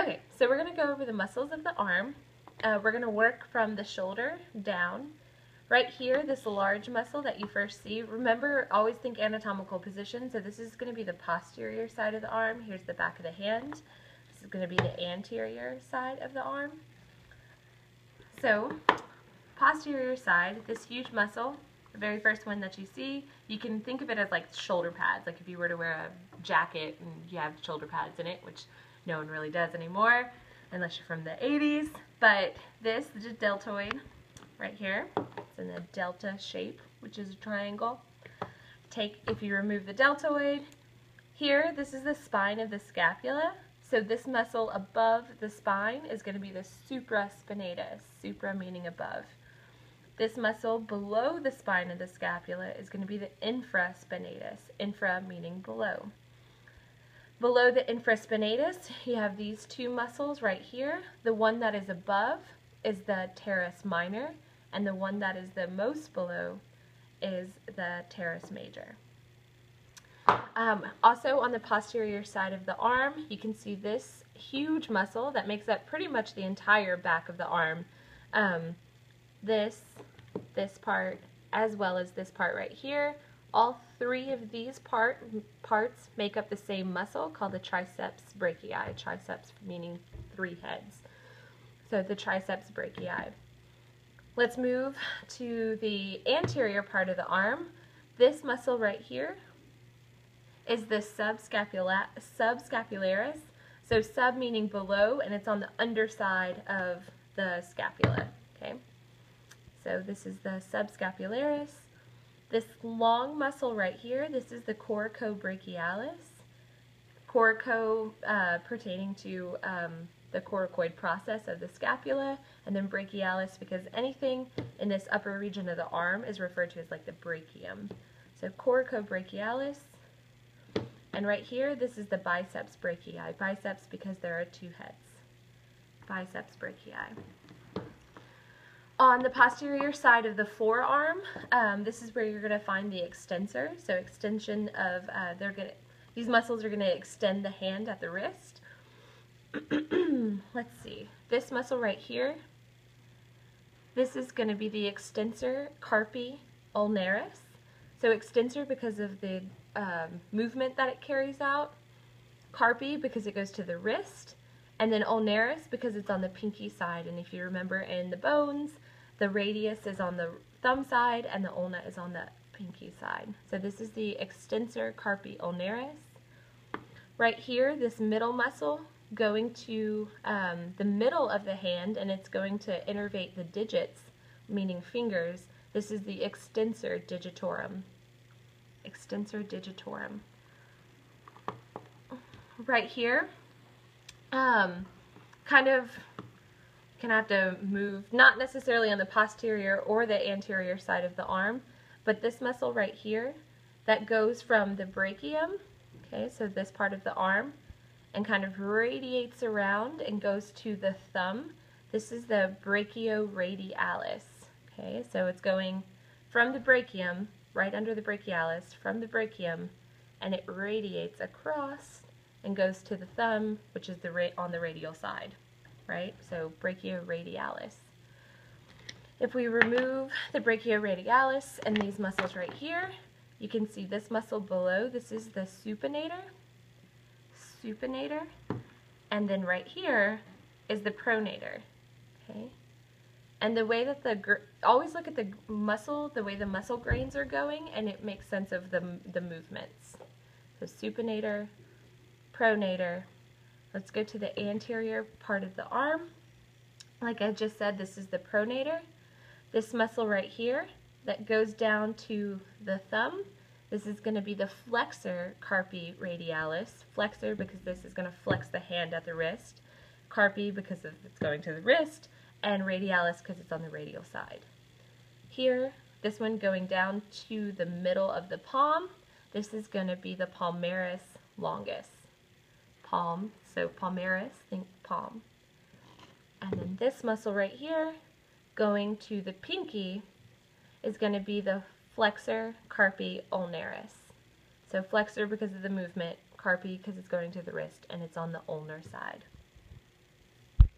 Okay, so we're going to go over the muscles of the arm. We're going to work from the shoulder down. Right here, this large muscle that you first see, remember, always think anatomical position. So this is going to be the posterior side of the arm. Here's the back of the hand. This is going to be the anterior side of the arm. So, posterior side, this huge muscle, the very first one that you see, you can think of it as like shoulder pads. Like if you were to wear a jacket and you have shoulder pads in it, which no one really does anymore, unless you're from the 80s. But this is a deltoid right here. It's in a delta shape, which is a triangle. If you remove the deltoid, here, this is the spine of the scapula. So this muscle above the spine is going to be the supraspinatus, supra meaning above. This muscle below the spine of the scapula is going to be the infraspinatus, infra meaning below. Below the infraspinatus, you have these two muscles right here. The one that is above is the teres minor, and the one that is the most below is the teres major. Also on the posterior side of the arm, you can see this huge muscle that makes up pretty much the entire back of the arm. This part, as well as this part right here, all three of these parts make up the same muscle called the triceps brachii, triceps meaning three heads. So the triceps brachii. Let's move to the anterior part of the arm. This muscle right here is the subscapularis. So sub meaning below, and it's on the underside of the scapula. Okay. So this is the subscapularis. This long muscle right here, this is the coracobrachialis. Coraco pertaining to the coracoid process of the scapula, and then brachialis because anything in this upper region of the arm is referred to as like the brachium. So coracobrachialis. And right here, this is the biceps brachii. Biceps because there are two heads. Biceps brachii. On the posterior side of the forearm, this is where you're going to find the extensor. So extension of, these muscles are going to extend the hand at the wrist. Let's see. This muscle right here, this is going to be the extensor carpi ulnaris. So extensor because of the movement that it carries out, carpi because it goes to the wrist, and then ulnaris because it's on the pinky side. And if you remember in the bones, the radius is on the thumb side and the ulna is on the pinky side. So this is the extensor carpi ulnaris. Right here, this middle muscle going to the middle of the hand, and it's going to innervate the digits, meaning fingers. This is the extensor digitorum. Extensor digitorum. Right here, kind of gonna have to move, not necessarily on the posterior or the anterior side of the arm, but this muscle right here that goes from the brachium, okay, so this part of the arm, and kind of radiates around and goes to the thumb. This is the brachioradialis, okay, so it's going from the brachium, right under the brachialis, from the brachium, and it radiates across and goes to the thumb, which is on the radial side, right? So brachioradialis. If we remove the brachioradialis and these muscles right here, you can see this muscle below. This is the supinator, and then right here is the pronator, okay? And the way that always look at the muscle, the way the muscle grains are going, and it makes sense of the movements. So supinator, pronator. Let's go to the anterior part of the arm. Like I just said, this is the pronator. This muscle right here that goes down to the thumb, this is going to be the flexor carpi radialis. Flexor because this is going to flex the hand at the wrist. Carpi because it's going to the wrist. And radialis because it's on the radial side. Here, this one going down to the middle of the palm, this is going to be the palmaris longus. Palm, so palmaris, think palm. And then this muscle right here, going to the pinky, is going to be the flexor carpi ulnaris. So flexor because of the movement, carpi because it's going to the wrist, and it's on the ulnar side.